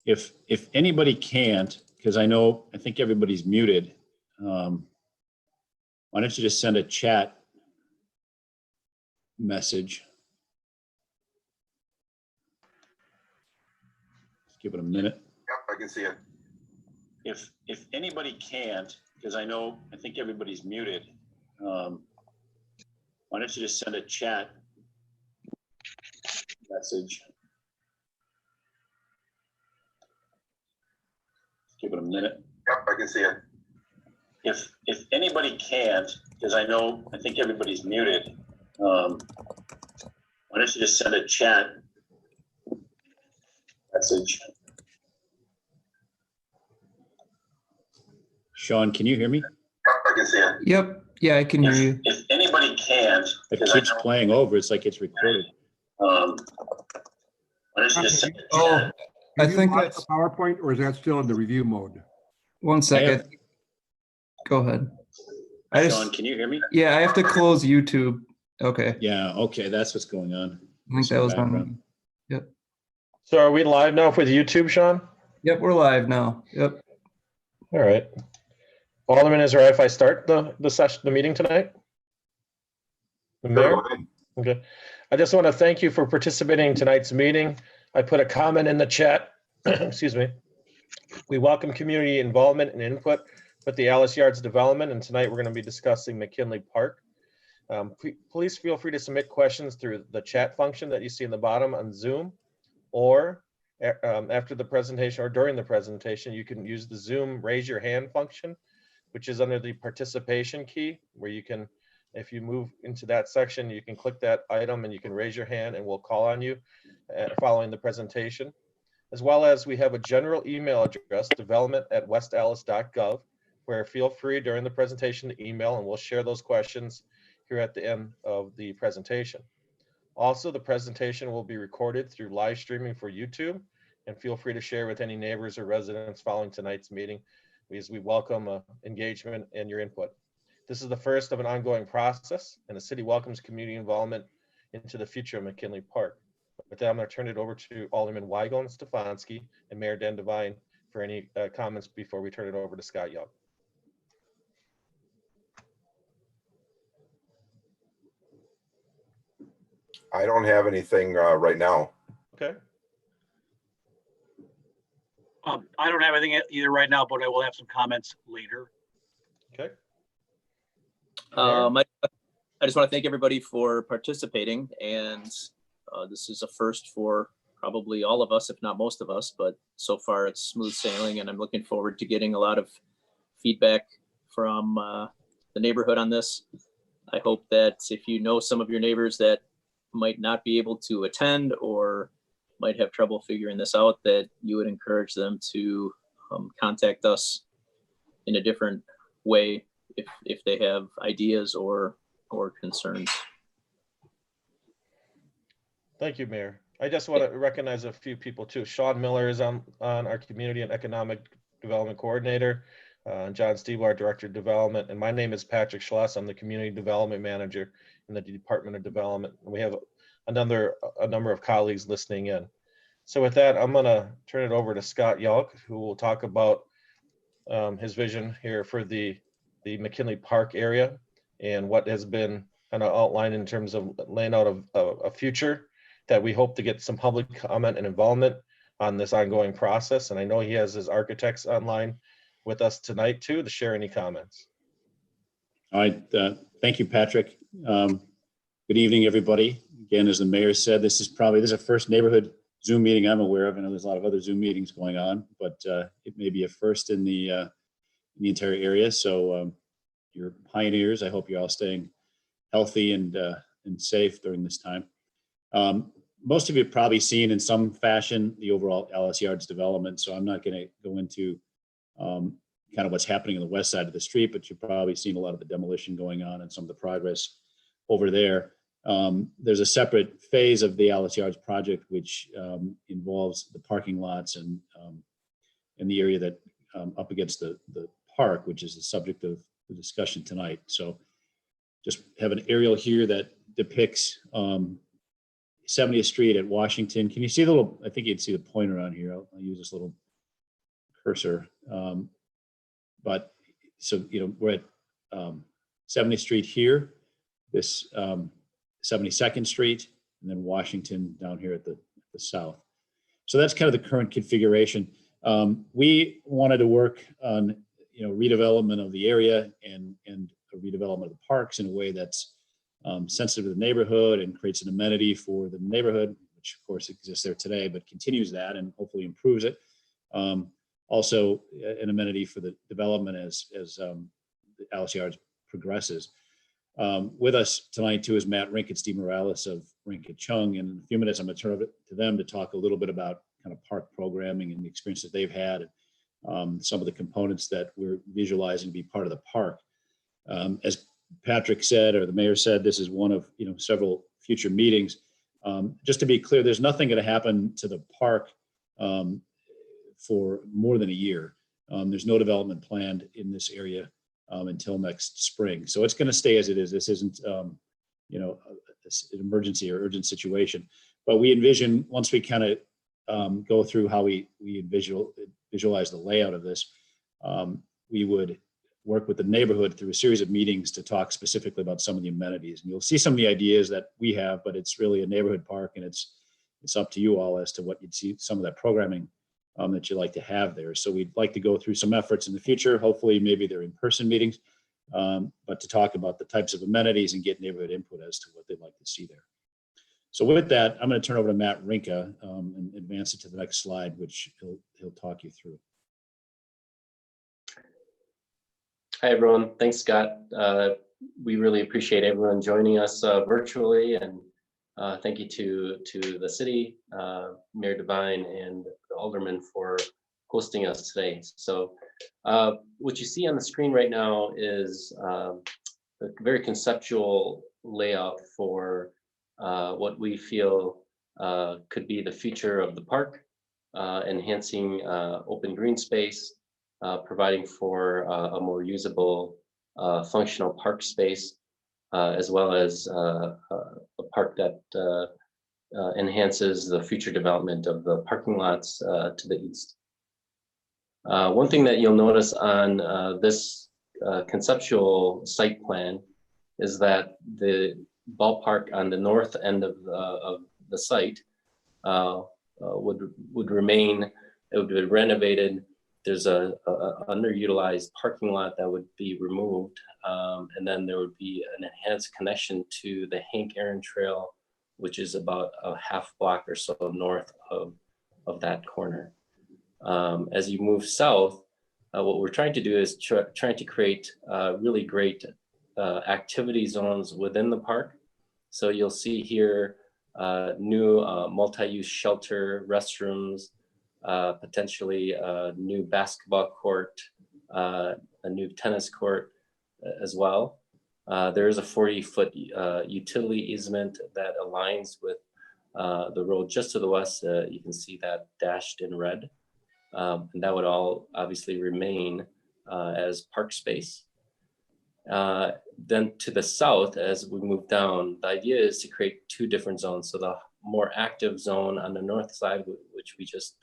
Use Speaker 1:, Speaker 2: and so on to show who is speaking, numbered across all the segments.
Speaker 1: if anybody can't, because I think everybody's muted, why don't you just send a chat message? Let's give it a minute.
Speaker 2: Yep, I can see it.
Speaker 1: If anybody can't, because I think everybody's muted, why don't you just send a chat message? Let's give it a minute.
Speaker 2: Yep, I can see it.
Speaker 1: If anybody can't, because I think everybody's muted, why don't you just send a chat message? Sean, can you hear me?
Speaker 2: Yep, I can see it.
Speaker 3: Yep. Yeah, I can hear you.
Speaker 1: If anybody can't, it keeps playing over. It's like it's recorded. Why don't you just send a chat?
Speaker 3: I
Speaker 4: Have you
Speaker 3: think
Speaker 4: lost
Speaker 3: that's
Speaker 4: the PowerPoint, or is that still in the review mode?
Speaker 3: 1 second. Go ahead.
Speaker 1: Sean, can you hear me?
Speaker 3: Yeah, I have to close YouTube. Okay.
Speaker 1: Yeah, okay, that's what's going on.
Speaker 3: I think that was on me.
Speaker 1: Background.
Speaker 3: Yep.
Speaker 5: So are we live now with YouTube, Sean?
Speaker 3: Yep, we're live now. Yep.
Speaker 5: All right. Alderman, is it all right if I start the meeting tonight? The mayor? Okay. I just want to thank you for participating in tonight's meeting. I put a comment in the chat. Excuse me. We welcome community involvement and input with the Alice Yards development, and tonight we're going to be discussing McKinley Park. Please feel free to submit questions through the chat function that you see in the bottom on Zoom, or after the presentation or during the presentation, you can use the Zoom raise your hand function, which is under the participation key, where you can, if you move into that section, you can click that item and you can raise your hand and we'll call on you following the presentation. As well as we have a general email address, development@westallis.gov, where feel free during the presentation to email and we'll share those questions here at the end of the presentation. Also, the presentation will be recorded through live streaming for YouTube, and feel free to share with any neighbors or residents following tonight's meeting, because we welcome engagement and your input. This is the first of an ongoing process, and the city welcomes community involvement into the future of McKinley Park. With that, I'm going to turn it over to Alderman Weigel and Stefanski and Mayor Dan Devine for any comments before we turn it over to Scott Young.
Speaker 2: I don't have anything right now.
Speaker 5: Okay.
Speaker 6: I don't have anything either right now, but I will have some comments later.
Speaker 5: Okay.
Speaker 7: I just want to thank everybody for participating, and this is a first for probably all of us, if not most of us, but so far it's smooth sailing, and I'm looking forward to getting a lot of feedback from the neighborhood on this. I hope that if you know some of your neighbors that might not be able to attend or might have trouble figuring this out, that you would encourage them to contact us in a different way if they have ideas or concerns.
Speaker 5: Thank you, Mayor. I just want to recognize a few people too. Sean Miller is on our Community and Economic Development Coordinator, John Steele, our Director of Development, and my name is Patrick Schloss. I'm the Community Development Manager in the Department of Development. And we have a number of colleagues listening in. So with that, I'm going to turn it over to Scott Yelk, who will talk about his vision here for the McKinley Park area and what has been kind of outlined in terms of laying out a future that we hope to get some public comment and involvement on this ongoing process. And I know he has his architects online with us tonight too to share any comments.
Speaker 1: All right, thank you, Patrick. Good evening, everybody. Again, as the mayor said, this is a first neighborhood Zoom meeting I'm aware of. I know there's a lot of other Zoom meetings going on, but it may be a first in the entire area. So you're pioneers. I hope you're all staying healthy and safe during this time. Most of you have probably seen in some fashion the overall Alice Yards development, so I'm not going to go into kind of what's happening on the west side of the street, but you've probably seen a lot of the demolition going on and some of the progress over there. There's a separate phase of the Alice Yards project, which involves the parking lots and the area that up against the park, which is the subject of the discussion tonight. So just have an aerial here that depicts 70th Street at Washington. Can you see the little, I think you'd see the pointer on here. I'll use this little cursor. But so, we're at 70th Street here, this 72nd Street, and then Washington down here at the south. So that's kind of the current configuration. We wanted to work on, redevelopment of the area and a redevelopment of the parks in a way that's sensitive to the neighborhood and creates an amenity for the neighborhood, which of course exists there today, but continues that and hopefully improves it. Also an amenity for the development as Alice Yards progresses. With us tonight too is Matt Rinkett, Steve Morales of Rinkett Chung. And in a few minutes, I'm going to turn it to them to talk a little bit about kind of park programming and the experience that they've had, and some of the components that we're visualizing to be part of the park. As Patrick said, or the mayor said, this is one of several future meetings. Just to be clear, there's nothing going to happen to the park for more than a year. There's no development planned in this area until next spring. So it's going to stay as it is. This isn't, an emergency or urgent situation. But we envision, once we kind of go through how we visualize the layout of this, we would work with the neighborhood through a series of meetings to talk specifically about some of the amenities. And you'll see some of the ideas that we have, but it's really a neighborhood park, and it's up to you all as to what you'd see, some of that programming that you'd like to have there. So we'd like to go through some efforts in the future. Hopefully, maybe they're in-person meetings, but to talk about the types of amenities and get neighborhood input as to what they'd like to see there. So with that, I'm going to turn over to Matt Rinka and advance it to the next slide, which he'll talk you through.
Speaker 8: Hi, everyone. Thanks, Scott. We really appreciate everyone joining us virtually, and thank you to the city, Mayor Devine, and the aldermen for hosting us today. So what you see on the screen right now is a very conceptual layout for what we feel could be the future of the park, enhancing open green space, providing for a more usable, functional park space, as well as a park that enhances the future development of the parking lots to the east. One thing that you'll notice on this conceptual site plan is that the ballpark on the north end of the site would remain. It would be renovated. There's a underutilized parking lot that would be removed, and then there would be an enhanced connection to the Hank Aaron Trail, which is about a half block or so north of that corner. As you move south, what we're trying to do is trying to create really great activity zones within the park. So you'll see here new multi-use shelter, restrooms, potentially a new basketball court, a new tennis court as well. There is a 40-foot utility easement that aligns with the road just to the west. You can see that dashed in red. And that would all obviously remain as park space. Then to the south, as we move down, the idea is to create two different zones. So the more active zone on the north side, which we just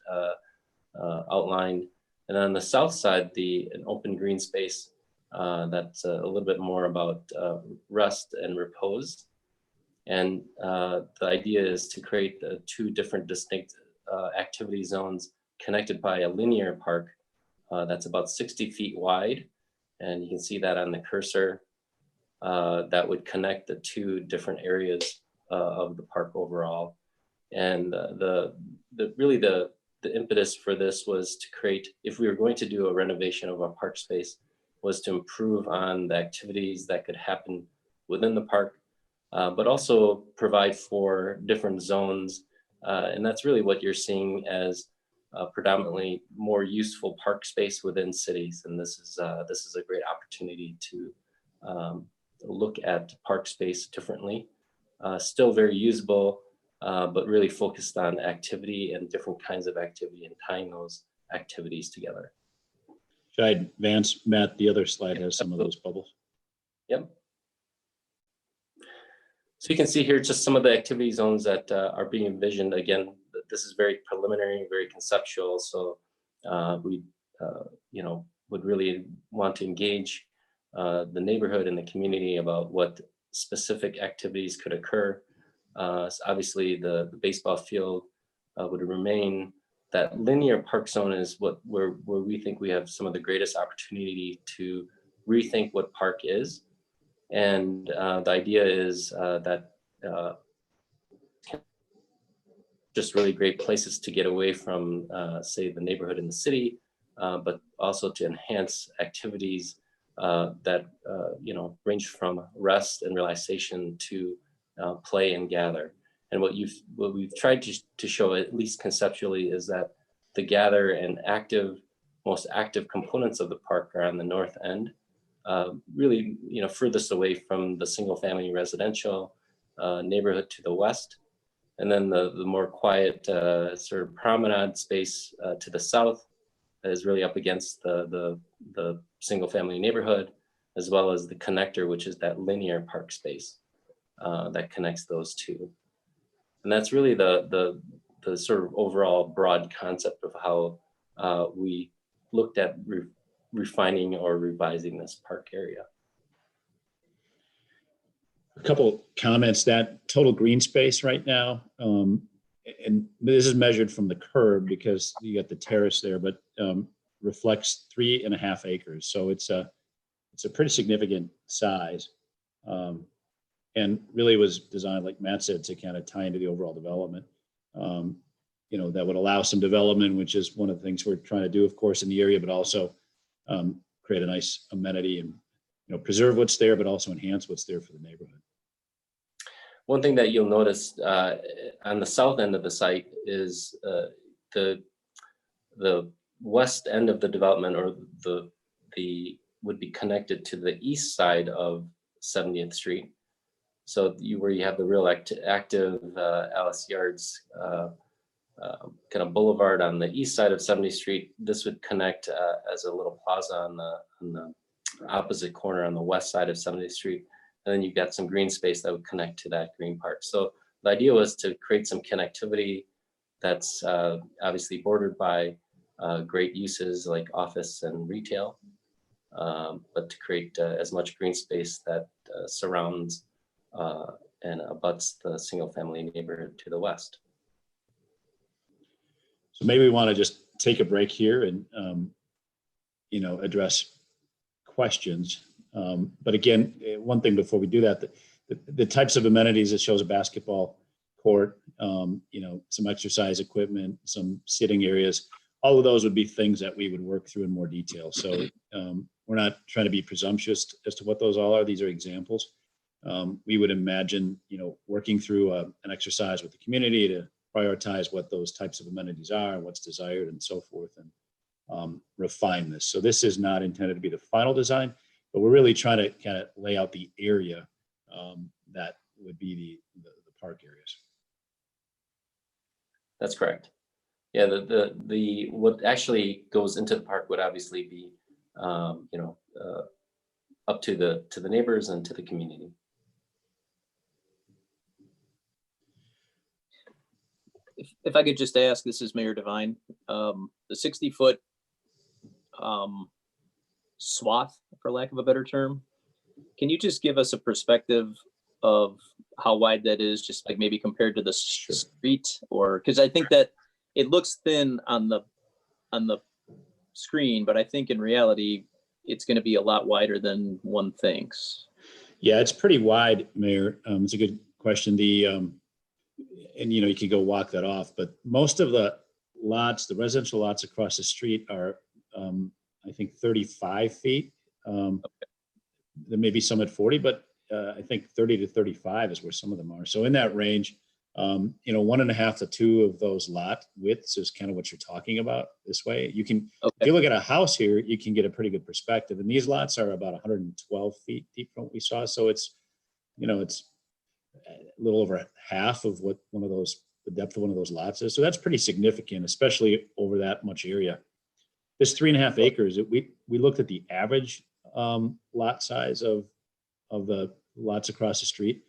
Speaker 8: outlined, and on the south side, an open green space that's a little bit more about rest and repose. And the idea is to create two different distinct activity zones connected by a linear park that's about 60 feet wide. And you can see that on the cursor. That would connect the two different areas of the park overall. And really the impetus for this was to create, if we were going to do a renovation of our park space, was to improve on the activities that could happen within the park, but also provide for different zones. And that's really what you're seeing as predominantly more useful park space within cities. And this is a great opportunity to look at park space differently. Still very usable, but really focused on activity and different kinds of activity and tying those activities together.
Speaker 1: Should I advance, Matt? The other slide has some of those bubbles.
Speaker 8: Yep. So you can see here just some of the activity zones that are being envisioned. Again, this is very preliminary, very conceptual. So we, would really want to engage the neighborhood and the community about what specific activities could occur. So obviously, the baseball field would remain. That linear park zone is where we think we have some of the greatest opportunity to rethink what park is. And the idea is that just really great places to get away from, say, the neighborhood in the city, but also to enhance activities that range from rest and relaxation to play and gather. And what we've tried to show, at least conceptually, is that the gather and most active components of the park are on the north end, really, furthest away from the single family residential neighborhood to the west. And then the more quiet sort of promenade space to the south is really up against the single family neighborhood, as well as the connector, which is that linear park space that connects those two. And that's really the sort of overall broad concept of how we looked at refining or revising this park area.
Speaker 1: A couple comments. That total green space right now, and this is measured from the curb because you got the terrace there, but reflects 3.5 acres. So it's a pretty significant size, and really was designed, like Matt said, to kind of tie into the overall development. That would allow some development, which is one of the things we're trying to do, of course, in the area, but also create a nice amenity and preserve what's there, but also enhance what's there for the neighborhood.
Speaker 8: One thing that you'll notice on the south end of the site is the west end of the development, or would be connected to the east side of 70th Street. So where you have the real active Alice Yards kind of boulevard on the east side of 70th Street. This would connect as a little plaza on the opposite corner on the west side of 70th Street. And then you've got some green space that would connect to that green park. So the idea was to create some connectivity that's obviously bordered by great uses like office and retail, but to create as much green space that surrounds and abuts the single family neighborhood to the west.
Speaker 1: So maybe we want to just take a break here and address questions. But again, one thing before we do that, the types of amenities, it shows a basketball court, some exercise equipment, some sitting areas. All of those would be things that we would work through in more detail. So we're not trying to be presumptuous as to what those all are. These are examples. We would imagine, working through an exercise with the community to prioritize what those types of amenities are, what's desired, and so forth, and refine this. So this is not intended to be the final design, but we're really trying to kind of lay out the area that would be the park areas.
Speaker 8: That's correct. Yeah, the what actually goes into the park would obviously be, up to the neighbors and to the community.
Speaker 7: If I could just ask, this is Mayor Devine, the 60-foot swath, for lack of a better term, can you just give us a perspective of how wide that is, just like maybe compared to the street? Or because I think that it looks thin on the screen, but I think in reality it's going to be a lot wider than one thinks.
Speaker 1: Yeah, it's pretty wide, Mayor. It's a good question. And you could go walk that off, but most of the lots, the residential lots across the street are, I think, 35 feet. There may be some at 40, but I think 30 to 35 is where some of them are. So in that range, 1.5 to 2 of those lot widths is kind of what you're talking about this way. You can, if you look at a house here, you can get a pretty good perspective. And these lots are about 112 feet deep from what we saw. So it's, it's a little over half of what the depth of one of those lots is. So that's pretty significant, especially over that much area. This 3.5 acres, we looked at the average lot size of the lots across the street.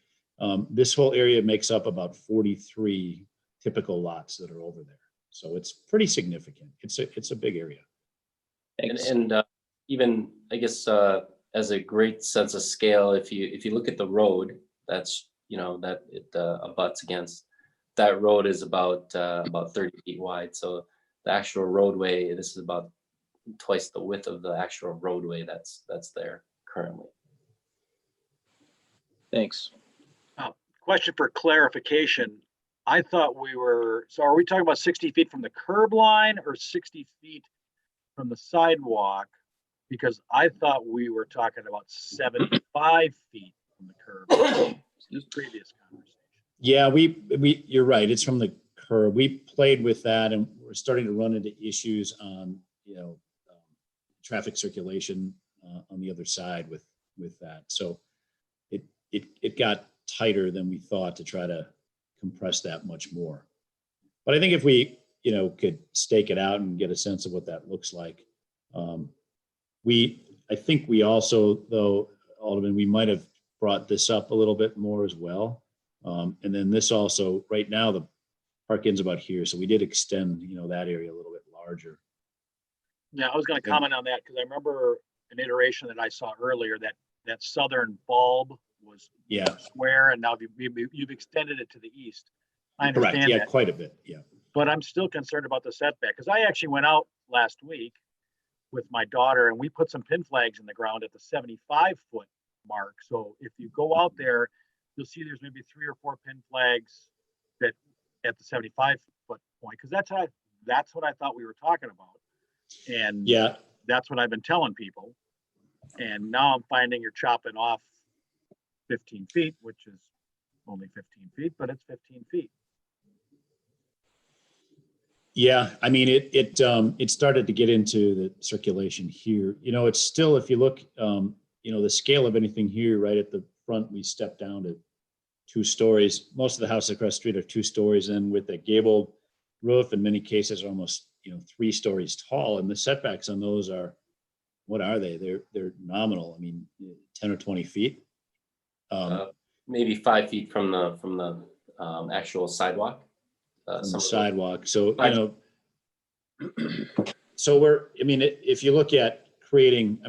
Speaker 1: This whole area makes up about 43 typical lots that are over there. So it's pretty significant. It's a big area.
Speaker 7: Thanks.
Speaker 8: And even, I guess, as a great sense of scale, if you look at the road, that's, that it abuts against, that road is about 30 feet wide. So the actual roadway, this is about twice the width of the actual roadway that's there currently.
Speaker 7: Thanks.
Speaker 6: Question for clarification. I thought so are we talking about 60 feet from the curb line or 60 feet from the sidewalk? Because I thought we were talking about 75 feet from the curb. This previous conversation.
Speaker 1: Yeah, you're right. It's from the curb. We played with that, and we're starting to run into issues on, traffic circulation on the other side with that. So it got tighter than we thought to try to compress that much more. But I think if we, could stake it out and get a sense of what that looks like. I think we also, though, Alderman, we might have brought this up a little bit more as well. And then this also, right now, the park ends about here. So we did extend, that area a little bit larger.
Speaker 6: Yeah, I was going to comment on that because I remember an iteration that I saw earlier that southern bulb was square, and now you've extended it to the east. I understand
Speaker 1: Correct. Yeah,
Speaker 6: that.
Speaker 1: quite a bit. Yeah.
Speaker 6: But I'm still concerned about the setback because I actually went out last week with my daughter and we put some pin flags in the ground at the 75-foot mark. So if you go out there, you'll see there's maybe 3 or 4 pin flags that at the 75-foot point, because that's what I thought we were talking about. And
Speaker 1: yeah,
Speaker 6: that's what I've been telling people. And now I'm finding you're chopping off 15 feet, which is only 15 feet, but it's 15 feet.
Speaker 1: Yeah, I mean, it started to get into the circulation here. It's still, if you look, the scale of anything here, right at the front, we stepped down to 2 stories. Most of the houses across the street are 2 stories, and with a gabled roof, in many cases, are almost 3 stories tall. And the setbacks on those are, what are they? They're nominal. I mean, 10 or 20 feet.
Speaker 8: Maybe 5 feet from the actual sidewalk.
Speaker 1: From the sidewalk. So, so if you look at creating,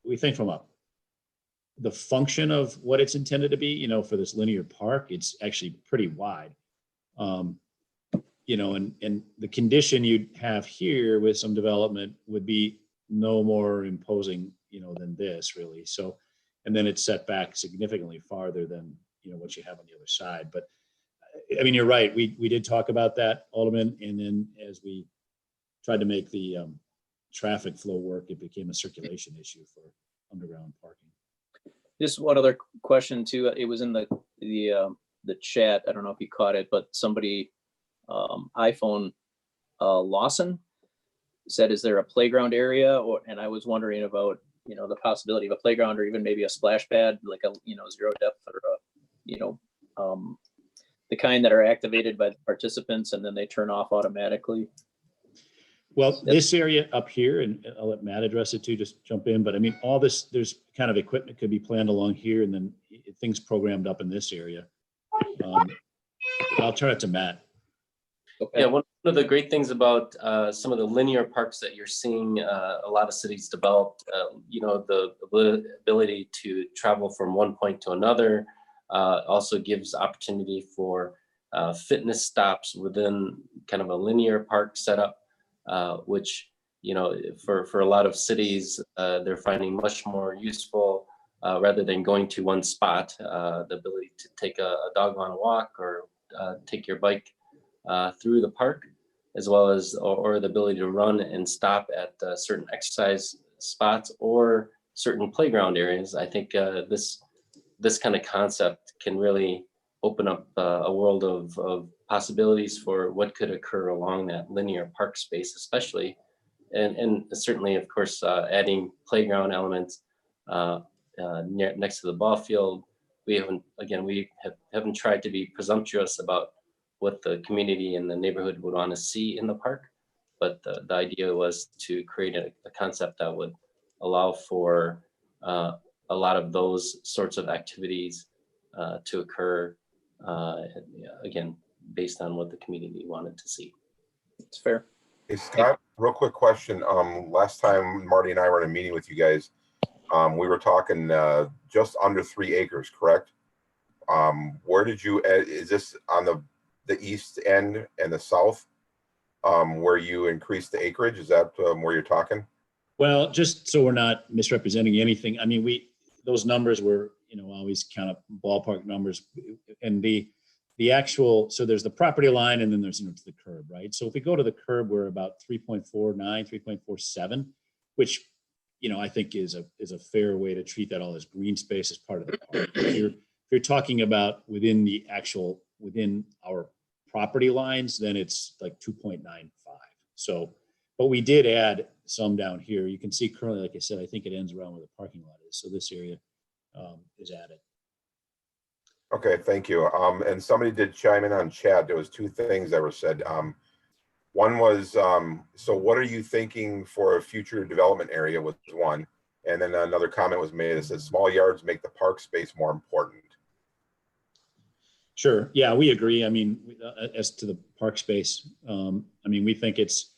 Speaker 1: we think from the function of what it's intended to be, for this linear park, it's actually pretty wide. And the condition you'd have here with some development would be no more imposing, than this really. So, and then it's set back significantly farther than, what you have on the other side. But you're right. We did talk about that, Alderman. And then as we tried to make the traffic flow work, it became a circulation issue for underground parking.
Speaker 7: Just one other question too. It was in the chat. I don't know if you caught it, but somebody, iPhone Lawson said, "Is there a playground area?" And I was wondering about the possibility of a playground or even maybe a splash pad, like a zero depth or the kind that are activated by the participants and then they turn off automatically.
Speaker 1: Well, this area up here, and I'll let Matt address it too, just jump in. But all this, there's kind of equipment could be planned along here and then things programmed up in this area. I'll turn it to Matt.
Speaker 7: Okay.
Speaker 8: Yeah, one of the great things about some of the linear parks that you're seeing a lot of cities develop, the ability to travel from one point to another also gives opportunity for fitness stops within kind of a linear park setup, which, for a lot of cities, they're finding much more useful rather than going to one spot. The ability to take a dog on a walk or take your bike through the park, as well as or the ability to run and stop at certain exercise spots or certain playground areas. I think this kind of concept can really open up a world of possibilities for what could occur along that linear park space, especially, and certainly, of course, adding playground elements next to the ball field. We haven't tried to be presumptuous about what the community and the neighborhood would want to see in the park, but the idea was to create a concept that would allow for a lot of those sorts of activities to occur, again, based on what the community wanted to see.
Speaker 7: It's fair.
Speaker 2: Hey, Scott, real quick question. Last time Marty and I were in a meeting with you guys, we were talking just under 3 acres, correct? Where did you, is this on the east end and the south, where you increased the acreage? Is that where you're talking?
Speaker 1: Well, just so we're not misrepresenting anything, I mean, those numbers were, always kind of ballpark numbers, and the actual, so there's the property line and then there's to the curb, right? So if we go to the curb, we're about 3.49, 3.47, which, I think is a fair way to treat that all as green space as part of the park. If you're talking about within our property lines, then it's like 2.95. So, but we did add some down here. You can see currently, like I said, I think it ends around where the parking lot is. So this area is added.
Speaker 2: Okay, thank you. And somebody did chime in on chat. There was 2 things that were said. One was, so what are you thinking for a future development area was one. And then another comment was made that says small yards make the park space more important.
Speaker 1: Sure. Yeah, we agree. I mean, as to the park space, we think it's,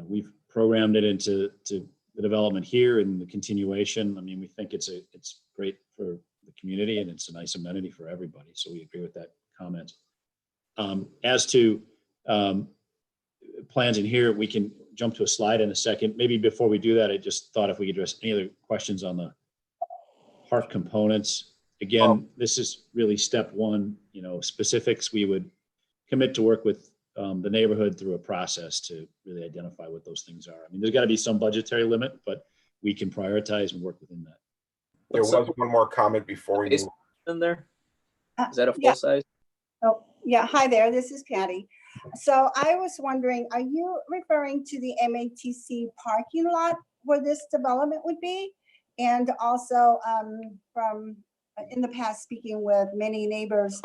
Speaker 1: we've programmed it into the development here and the continuation. I mean, we think it's great for the community and it's a nice amenity for everybody. So we agree with that comment. As to plans in here, we can jump to a slide in a second. Maybe before we do that, I just thought if we could address any other questions on the park components. Again, this is really step one, specifics. We would commit to work with the neighborhood through a process to really identify what those things are. I mean, there's got to be some budgetary limit, but we can prioritize and work within that.
Speaker 2: There was one more comment before we move.
Speaker 7: In there? Is that a full
Speaker 9: Yeah.
Speaker 7: size?
Speaker 9: Oh, yeah. Hi there. This is Patty. So I was wondering, are you referring to the MATC parking lot where this development would be? And also from in the past, speaking with many neighbors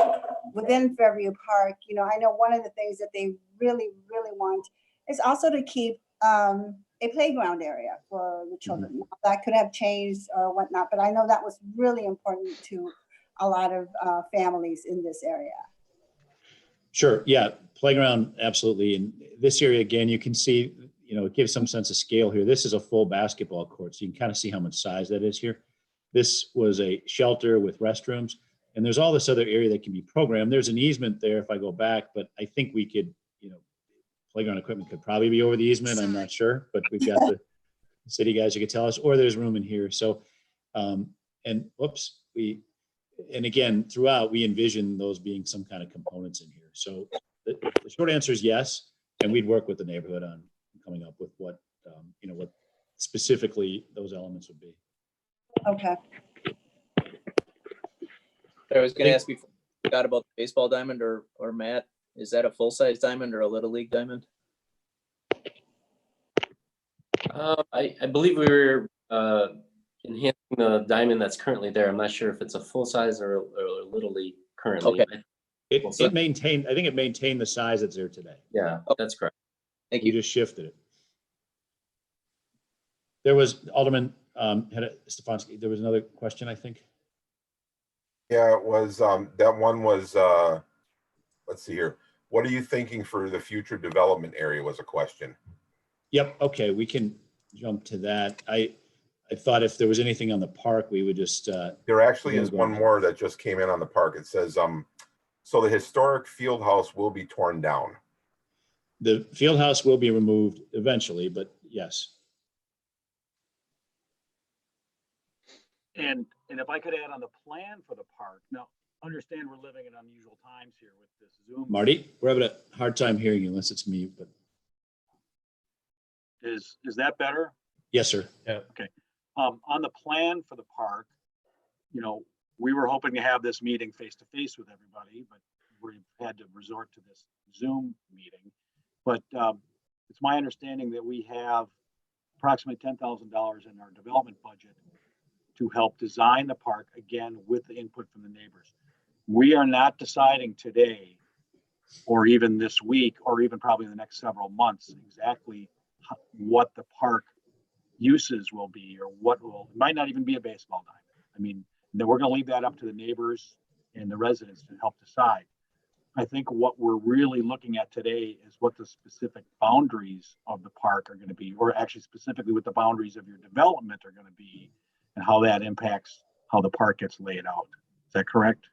Speaker 9: within Fairview Park, I know one of the things that they really, really want is also to keep a playground area for the children. That could have changed or whatnot, but I know that was really important to a lot of families in this area.
Speaker 1: Sure. Yeah. Playground. Absolutely. And this area, again, you can see, it gives some sense of scale here. This is a full basketball court. So you can kind of see how much size that is here. This was a shelter with restrooms, and there's all this other area that can be programmed. There's an easement there if I go back, but I think we could, playground equipment could probably be over the easement. I'm not sure, but we've got the city guys who could tell us, or there's room in here. So, and again, throughout, we envision those being some kind of components in here. So the short answer is yes. And we'd work with the neighborhood on coming up with what, what specifically those elements would be.
Speaker 9: Okay.
Speaker 7: I was going to ask before I forgot about the baseball diamond or Matt, is that a full-size diamond or a little league diamond?
Speaker 8: I believe we were enhancing the diamond that's currently there. I'm not sure if it's a full size or a little league currently.
Speaker 7: Okay.
Speaker 1: I think it maintained the size that's there today.
Speaker 8: Yeah, that's correct.
Speaker 7: Thank
Speaker 1: You
Speaker 7: you.
Speaker 1: just shifted it. There was Alderman Stefanski. There was another question, I think.
Speaker 2: Yeah, it was, that one was, let's see here. What are you thinking for the future development area was a question.
Speaker 1: Yep. Okay. We can jump to that. I thought if there was anything on the park, we would just.
Speaker 2: There actually is one more that just came in on the park. It says, so the historic field house will be torn down.
Speaker 1: The field house will be removed eventually, but yes.
Speaker 6: And if I could add on the plan for the park, now understand we're living in unusual times here with this Zoom.
Speaker 1: Marty, we're having a hard time hearing you unless it's mute, but.
Speaker 6: Is that better?
Speaker 1: Yes, sir.
Speaker 5: Yeah.
Speaker 6: Okay. On the plan for the park, we were hoping to have this meeting face to face with everybody, but we've had to resort to this Zoom meeting. But it's my understanding that we have approximately $10,000 in our development budget to help design the park, again, with the input from the neighbors. We are not deciding today, or even this week, or even probably in the next several months, exactly what the park uses will be, or it might not even be a baseball diamond. I mean, then we're going to leave that up to the neighbors and the residents to help decide. I think what we're really looking at today is what the specific boundaries of the park are going to be, or actually specifically what the boundaries of your development are going to be, and how that impacts how the park gets laid out. Is that correct?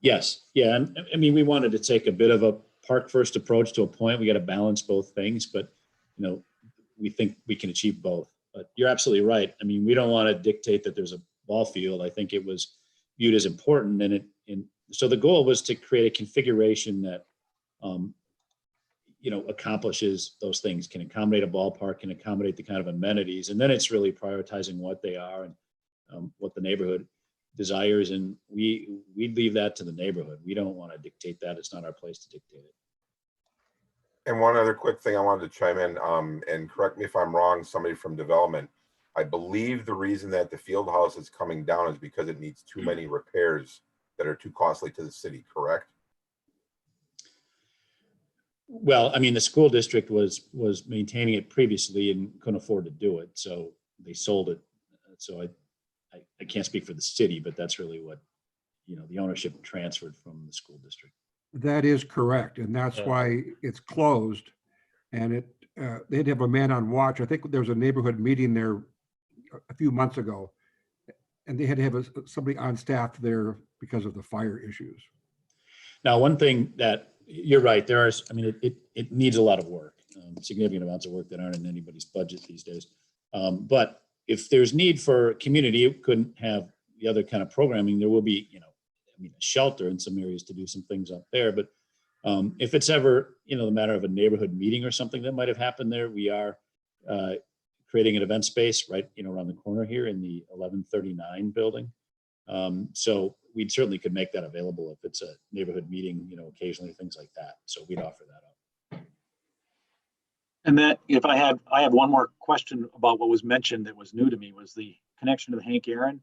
Speaker 1: Yes, yeah, and I mean, we wanted to take a bit of a park first approach to a point. We got to balance both things, but we think we can achieve both. But you're absolutely right. I mean, we don't want to dictate that there's a ball field. I think it was viewed as important, and so the goal was to create a configuration that accomplishes those things, can accommodate a ballpark, can accommodate the kind of amenities, and then it's really prioritizing what they are and what the neighborhood desires, and we leave that to the neighborhood. We don't want to dictate that. It's not our place to dictate it.
Speaker 2: And one other quick thing I wanted to chime in, and correct me if I'm wrong, somebody from development. I believe the reason that the field house is coming down is because it needs too many repairs that are too costly to the city, correct?
Speaker 1: Well, I mean, the school district was maintaining it previously and couldn't afford to do it, so they sold it. So I can't speak for the city, but that's really what, the ownership transferred from the school district.
Speaker 4: That is correct, and that's why it's closed. And they'd have a man on watch. I think there was a neighborhood meeting there a few months ago, and they had to have somebody on staff there because of the fire issues.
Speaker 1: Now, one thing that you're right, it needs a lot of work, significant amounts of work that aren't in anybody's budget these days. But if there's need for community, it couldn't have the other kind of programming. There will be, a shelter in some areas to do some things up there. But if it's ever, the matter of a neighborhood meeting or something that might have happened there, we are creating an event space right, around the corner here in the 1139 building. So we certainly could make that available if it's a neighborhood meeting, occasionally, things like that. So we'd offer that up.
Speaker 6: And that if I have one more question about what was mentioned that was new to me, was the connection to the Hank Aaron.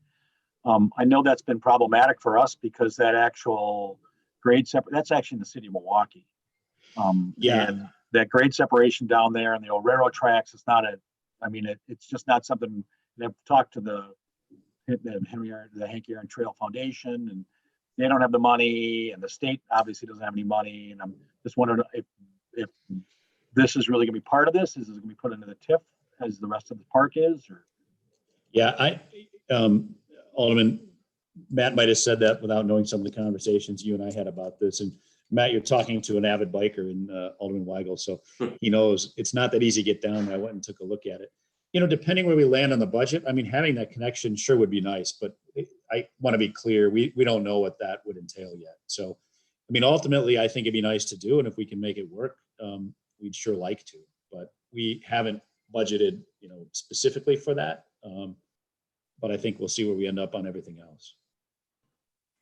Speaker 6: I know that's been problematic for us because that actual grade that's actually in the city of Milwaukee. And that grade separation down there and the old railroad tracks, it's just not something. I've talked to the Hank Aaron Trail Foundation, and they don't have the money, and the state obviously doesn't have any money. And I'm just wondering if this is really going to be part of this. Is it going to be put into the TIF as the rest of the park is? Or?
Speaker 1: Yeah, Alderman Matt might have said that without knowing some of the conversations you and I had about this. And Matt, you're talking to an avid biker in Alderman Weigel, so he knows it's not that easy to get down there. I went and took a look at it. Depending where we land on the budget, having that connection sure would be nice, but I want to be clear, we don't know what that would entail yet. So, ultimately, I think it'd be nice to do, and if we can make it work, we'd sure like to, but we haven't budgeted, specifically for that. But I think we'll see where we end up on everything else.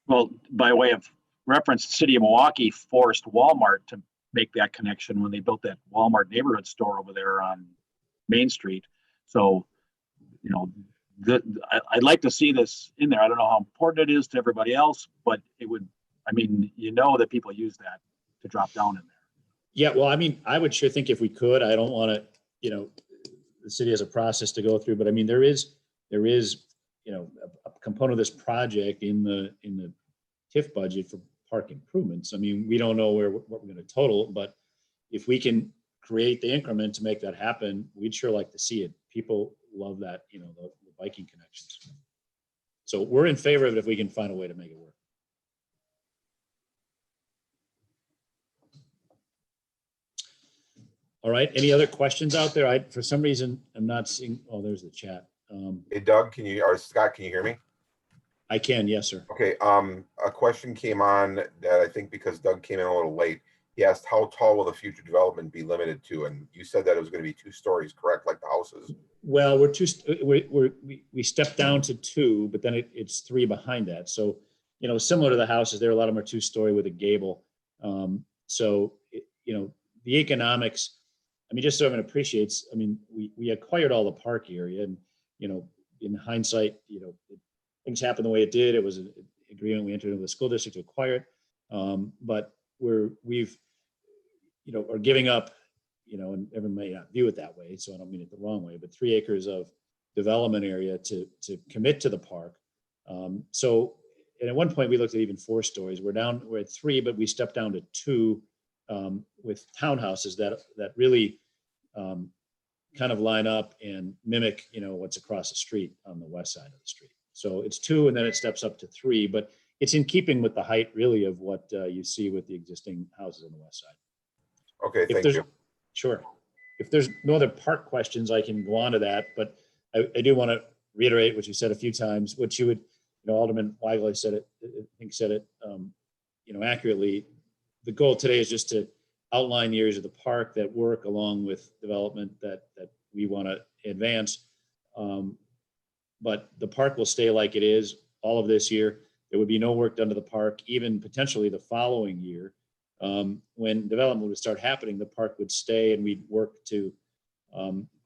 Speaker 6: Well, by way of reference, the city of Milwaukee forced Walmart to make that connection when they built that Walmart neighborhood store over there on Main Street. So, I'd like to see this in there. I don't know how important it is to everybody else, but it would, that people use that to drop down in there.
Speaker 1: Yeah, well, I would sure think if we could. I don't want to, the city has a process to go through, but there is a component of this project in the TIF budget for park improvements. We don't know what we're going to total, but if we can create the increment to make that happen, we'd sure like to see it. People love that, the biking connections. So we're in favor of it if we can find a way to make it work. All right. Any other questions out there? For some reason, I'm not seeing. Oh, there's the chat.
Speaker 2: Hey, Doug, or Scott, can you hear me?
Speaker 1: I can. Yes, sir.
Speaker 2: Okay. A question came on that I think because Doug came in a little late. He asked, how tall will the future development be limited to? And you said that it was going to be 2 stories, correct? Like the houses?
Speaker 1: Well, we stepped down to 2, but then it's 3 behind that. So, similar to the houses there, a lot of them are 2-story with a gable. So, the economics, just so everyone appreciates, we acquired all the park area, and, in hindsight, things happened the way it did. It was an agreement we entered into the school district to acquire it. But we've are giving up, and everyone may not view it that way, so I don't mean it the wrong way, but 3 acres of development area to commit to the park. So and at one point we looked at even 4 stories. We're at 3, but we stepped down to 2 with townhouses that really kind of line up and mimic, what's across the street on the west side of the street. So it's 2, and then it steps up to 3, but it's in keeping with the height really of what you see with the existing houses on the west side.
Speaker 2: Okay, thank you.
Speaker 1: Sure. If there's no other park questions, I can go on to that, but I do want to reiterate what you said a few times, what you would, Alderman Weigel said it, I think said it, accurately. The goal today is just to outline the areas of the park that work along with development that we want to advance. But the park will stay like it is all of this year. There would be no work done to the park, even potentially the following year. When development would start happening, the park would stay, and we'd work to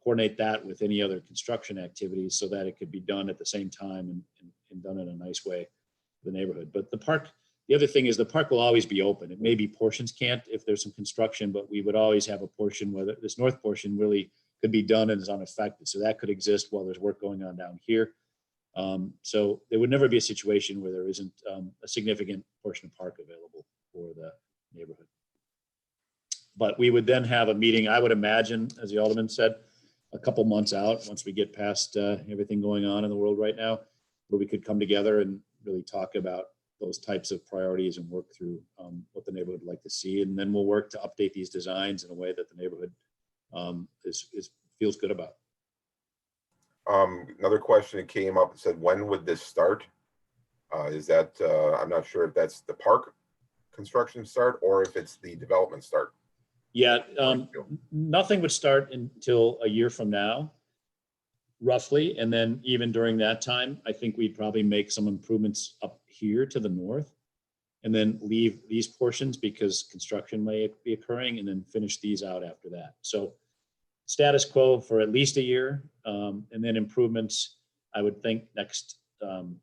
Speaker 1: coordinate that with any other construction activities so that it could be done at the same time and done in a nice way for the neighborhood. But the park, the other thing is the park will always be open. It may be portions can't if there's some construction, but we would always have a portion where this north portion really could be done and is unaffected. So that could exist while there's work going on down here. So there would never be a situation where there isn't a significant portion of park available for the neighborhood. But we would then have a meeting, I would imagine, as the Alderman said, a couple months out, once we get past everything going on in the world right now, where we could come together and really talk about those types of priorities and work through what the neighborhood would like to see. And then we'll work to update these designs in a way that the neighborhood feels good about.
Speaker 2: Another question that came up said, when would this start? Is that, I'm not sure if that's the park construction start or if it's the development start.
Speaker 1: Yeah, nothing would start until a year from now, roughly. And then even during that time, I think we'd probably make some improvements up here to the north and then leave these portions because construction may be occurring, and then finish these out after that. So status quo for at least a year, and then improvements, I would think next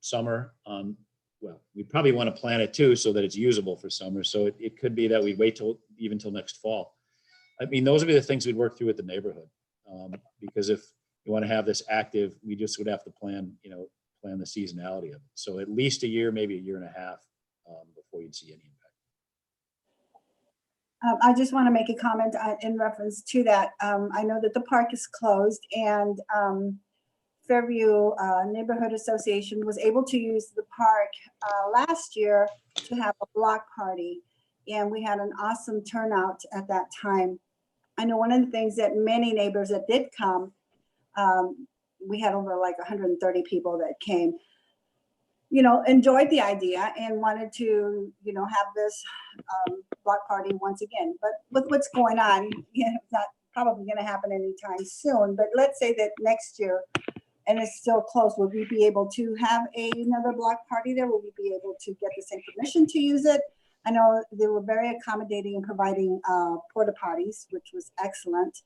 Speaker 1: summer on, well, we probably want to plan it too so that it's usable for summer. So it could be that we wait till next fall. I mean, those would be the things we'd work through with the neighborhood, because if you want to have this active, we just would have to plan the seasonality of it. So at least a year, maybe a year and a half before you'd see any impact.
Speaker 9: I just want to make a comment in reference to that. I know that the park is closed, and Fairview Neighborhood Association was able to use the park last year to have a block party, and we had an awesome turnout at that time. I know one of the things that many neighbors that did come, we had over like 130 people that came, enjoyed the idea and wanted to, have this block party once again. But with what's going on, it's not probably going to happen anytime soon. But let's say that next year, and it's still closed, would we be able to have another block party there? Will we be able to get the same permission to use it? I know they were very accommodating in providing porta potties, which was excellent.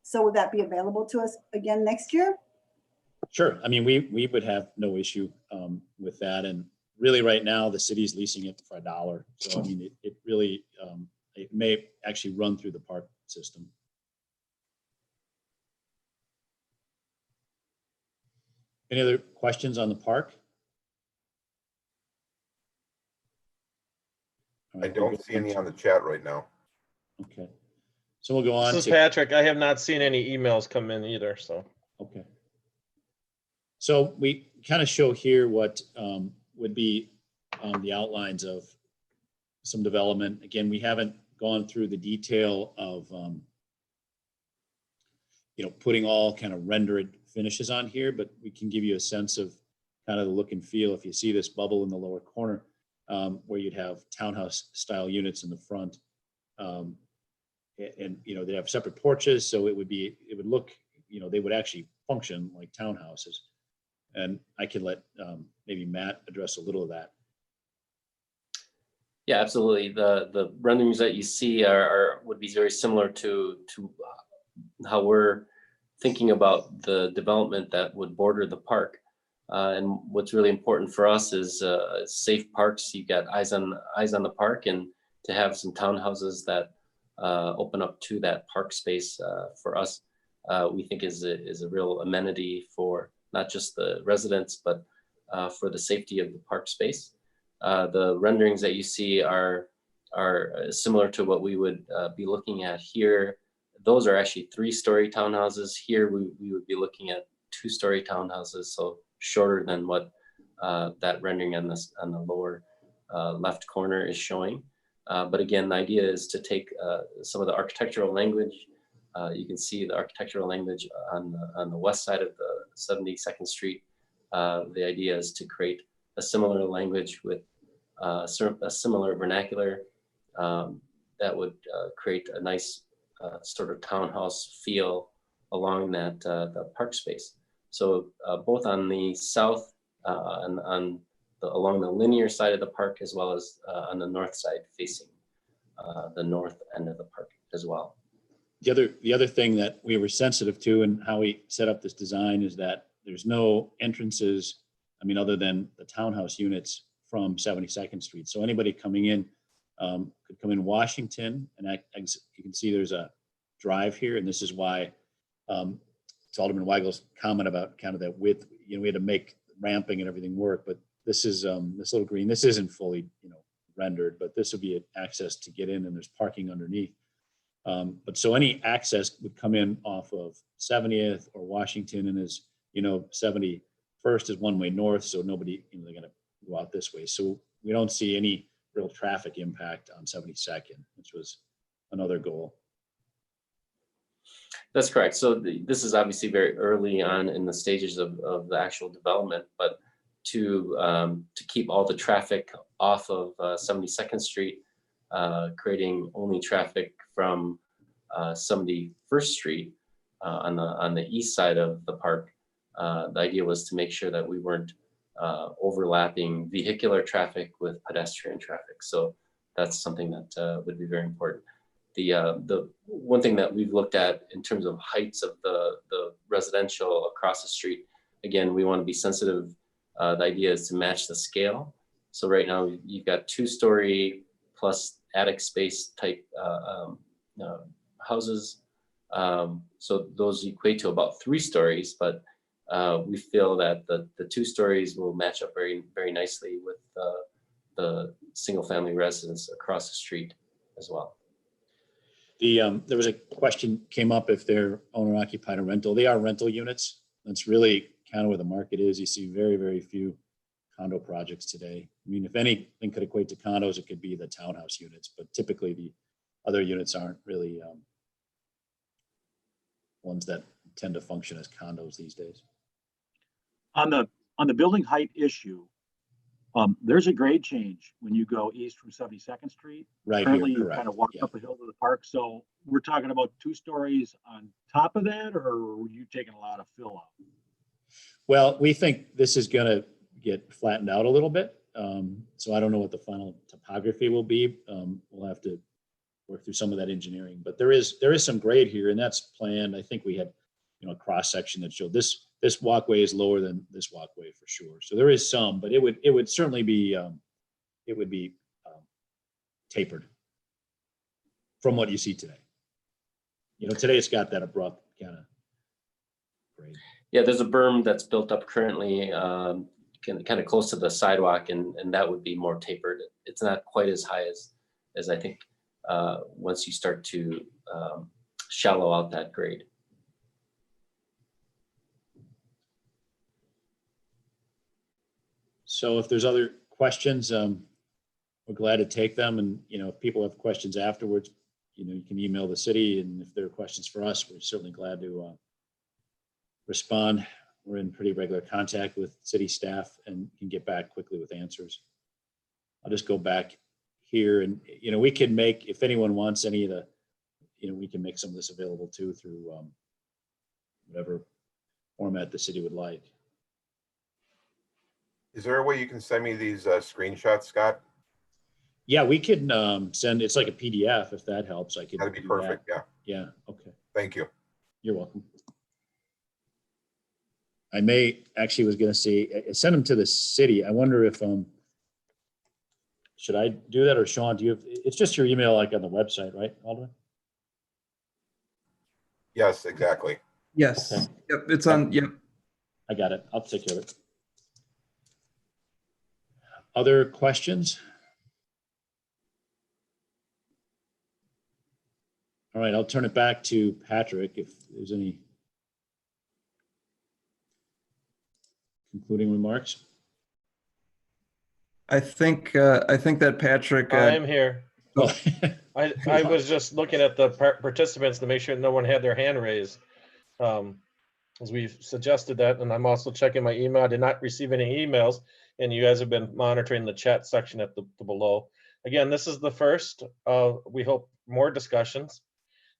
Speaker 9: So would that be available to us again next year?
Speaker 1: Sure. I mean, we would have no issue with that. And really right now the city's leasing it for $1. So I mean, it really, it may actually run through the park system. Any other questions on the park?
Speaker 2: I don't see any on the chat right now.
Speaker 1: Okay. So we'll go on
Speaker 5: This is
Speaker 1: to
Speaker 5: Patrick. I have not seen any emails come in either, so.
Speaker 1: Okay. So we kind of show here what would be the outlines of some development. Again, we haven't gone through the detail of putting all kind of rendered finishes on here, but we can give you a sense of kind of the look and feel. If you see this bubble in the lower corner, where you'd have townhouse style units in the front, and they have separate porches, so it would look, they would actually function like townhouses. And I could let maybe Matt address a little of that.
Speaker 8: Yeah, absolutely. The renderings that you see would be very similar to how we're thinking about the development that would border the park. And what's really important for us is safe parks. You got eyes on the park, and to have some townhouses that open up to that park space for us, we think is a real amenity for not just the residents, but for the safety of the park space. The renderings that you see are similar to what we would be looking at here. Those are actually 3-story townhouses. Here we would be looking at 2-story townhouses, so shorter than what that rendering on the lower left corner is showing. But again, the idea is to take some of the architectural language. You can see the architectural language on the west side of the 72nd Street. The idea is to create a similar language with a similar vernacular that would create a nice sort of townhouse feel along that the park space. So both on the south and along the linear side of the park, as well as on the north side facing the north end of the park as well.
Speaker 1: The other thing that we were sensitive to and how we set up this design is that there's no entrances, I mean, other than the townhouse units from 72nd Street. So anybody coming in could come in Washington, and you can see there's a drive here, and this is why it's Alderman Weigel's comment about kind of that width. You know, we had to make ramping and everything work, but this is this little green. This isn't fully, you know, rendered, but this would be access to get in, and there's parking underneath. But so any access would come in off of 70th or Washington, and is, you know, 71st is one way north, so nobody, you know, they're gonna go out this way. So we don't see any real traffic impact on 72nd, which was another goal.
Speaker 8: That's correct. So this is obviously very early on in the stages of the actual development, but to keep all the traffic off of 72nd Street, creating only traffic from 71st Street on the east side of the park. The idea was to make sure that we weren't overlapping vehicular traffic with pedestrian traffic. So that's something that would be very important. The one thing that we've looked at in terms of heights of the residential across the street, again, we want to be sensitive. The idea is to match the scale. So right now you've got 2-story plus attic space type houses. So those equate to about 3 stories, but we feel that the 2 stories will match up very, very nicely with the single family residence across the street as well.
Speaker 1: There was a question came up if they're owner occupied or rental. They are rental units. That's really kind of where the market is. You see very, very few condo projects today. I mean, if anything could equate to condos, it could be the townhouse units, but typically the other units aren't really ones that tend to function as condos these days.
Speaker 6: On the building height issue, there's a grade change when you go east from 72nd Street.
Speaker 1: Right
Speaker 6: Currently,
Speaker 1: here,
Speaker 6: you
Speaker 1: correct.
Speaker 6: kind of walk
Speaker 1: Yeah.
Speaker 6: up a hill to the park. So we're talking about 2 stories on top of that, or were you taking a lot of fill out?
Speaker 1: Well, we think this is going to get flattened out a little bit. So I don't know what the final topography will be. We'll have to work through some of that engineering, but there is some grade here, and that's planned. I think we had, you know, a cross section that showed this walkway is lower than this walkway for sure. So there is some, but it would certainly be tapered from what you see today. You know, today it's got that abrupt kind of grade.
Speaker 8: Yeah, there's a berm that's built up currently, kind of close to the sidewalk, and that would be more tapered. It's not quite as high as I think once you start to shallow out that grade.
Speaker 1: So if there's other questions, we're glad to take them. And, you know, if people have questions afterwards, you know, you can email the city. And if there are questions for us, we're certainly glad to respond. We're in pretty regular contact with city staff and can get back quickly with answers. I'll just go back here, and, you know, we can make, if anyone wants any of the, you know, we can make some of this available too through whatever format the city would like.
Speaker 2: Is there a way you can send me these screenshots, Scott?
Speaker 1: Yeah, we can send, it's like a PDF if that helps. I could.
Speaker 2: That'd be
Speaker 1: do
Speaker 2: perfect.
Speaker 1: that.
Speaker 2: Yeah.
Speaker 1: Yeah, okay.
Speaker 2: Thank you.
Speaker 1: You're welcome. I may actually was going to say, send them to the city. I wonder if, should I do that, or Sean, do you have, it's just your email like on the website, right, Alderman?
Speaker 2: Yes, exactly.
Speaker 3: Yes.
Speaker 1: Okay.
Speaker 3: Yep. It's on. Yep.
Speaker 1: I got it. I'll take care of it. Other questions? All right, I'll turn it back to Patrick if there's any concluding remarks.
Speaker 3: I think that Patrick,
Speaker 5: I am here.
Speaker 1: Oh,
Speaker 5: I was just looking at the participants to make sure no one had their hand raised. As we've suggested that, and I'm also checking my email. I did not receive any emails, and you guys have been monitoring the chat section at the below. Again, this is the first. We hope more discussions,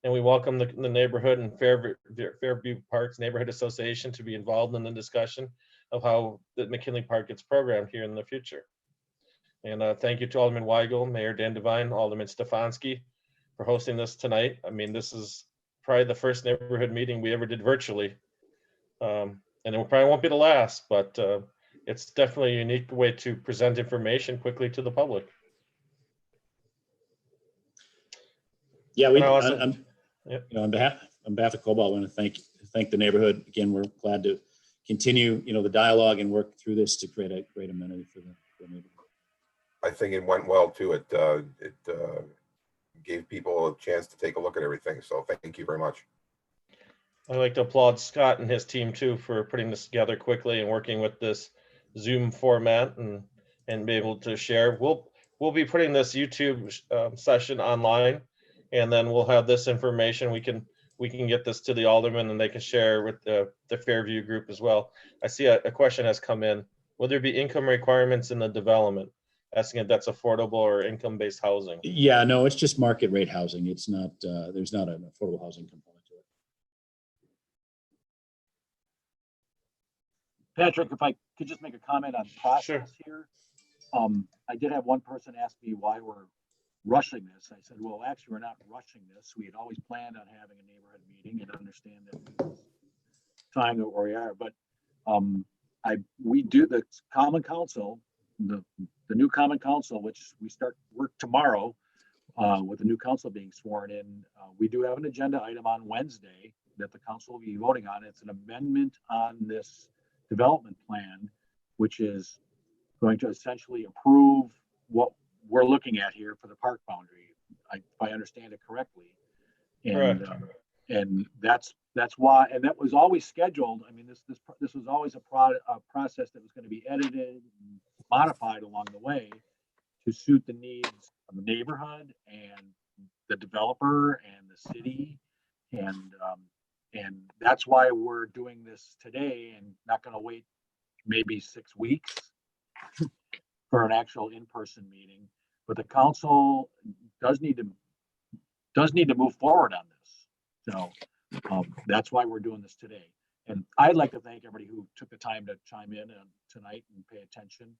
Speaker 5: and we welcome the neighborhood and Fairview Parks Neighborhood Association to be involved in the discussion of how the McKinley Park gets programmed here in the future. And thank you to Alderman Weigel, Mayor Dan Devine, Alderman Stefanski for hosting this tonight. I mean, this is probably the first neighborhood meeting we ever did virtually. And it probably won't be the last, but it's definitely a unique way to present information quickly to the public.
Speaker 1: yeah,
Speaker 5: And I also-
Speaker 1: on behalf of Cobalt, I want to thank the neighborhood. Again, we're glad to continue, the dialogue and work through this to create a great amenity for the neighborhood.
Speaker 2: I think it went well too. It gave people a chance to take a look at everything. So thank you very much.
Speaker 5: I'd like to applaud Scott and his team too for putting this together quickly and working with this Zoom format and be able to share. We'll be putting this YouTube session online, and then we'll have this information. We can get this to the aldermen and they can share with the Fairview group as well. I see a question has come in. Will there be income requirements in the development? Asking if that's affordable or income-based housing.
Speaker 1: Yeah, no, it's just market rate housing. It's not, there's not an affordable housing component to it.
Speaker 6: Patrick, if I could just make a comment on process here. I did have one person ask me why we're rushing this. I said, well, actually, we're not rushing this. We had always planned on having a neighborhood meeting and understand that it's time where we are. But we do the common council, the new common council, which we start work tomorrow with the new council being sworn in. We do have an agenda item on Wednesday that the council will be voting on. It's an amendment on this development plan, which is going to essentially approve what we're looking at here for the park boundary, if I understand it correctly. And and that's why, and that was always scheduled. I mean, this was always a process that was going to be edited and modified along the way to suit the needs of the neighborhood and the developer and the city, and that's why we're doing this today and not going to wait maybe 6 weeks for an actual in-person meeting. But the council does need to move forward on this. So that's why we're doing this today. And I'd like to thank everybody who took the time to chime in tonight and pay attention.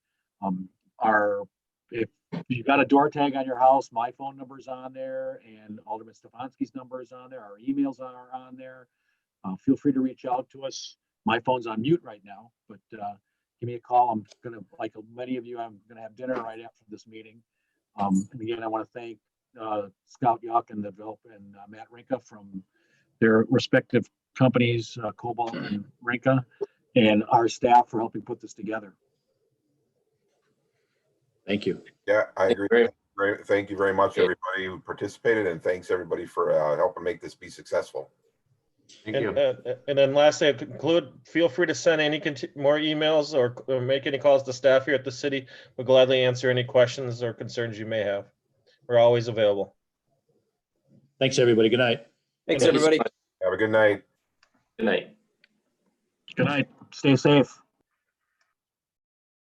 Speaker 6: If you've got a door tag on your house, my phone number is on there and Alderman Stefanski's number is on there. Our emails are on there. Feel free to reach out to us. My phone's on mute right now, but give me a call. I'm gonna, like many of you, I'm gonna have dinner right after this meeting. And again, I want to thank Scout Yuck and the developer and Matt Rinka from their respective companies, Cobalt and Rinka, and our staff for helping put this together.
Speaker 1: Thank you.
Speaker 2: Yeah, I agree.
Speaker 8: Great.
Speaker 2: Thank you very much, everybody who participated, and thanks everybody for helping make this be successful.
Speaker 5: Thank you. And then lastly, I conclude, feel free to send any more emails or make any calls to staff here at the city. We'll gladly answer any questions or concerns you may have. We're always available.
Speaker 1: Thanks, everybody. Good night.
Speaker 7: Thanks, everybody.
Speaker 2: Have a good night.
Speaker 8: Good night.
Speaker 6: Good night. Stay safe.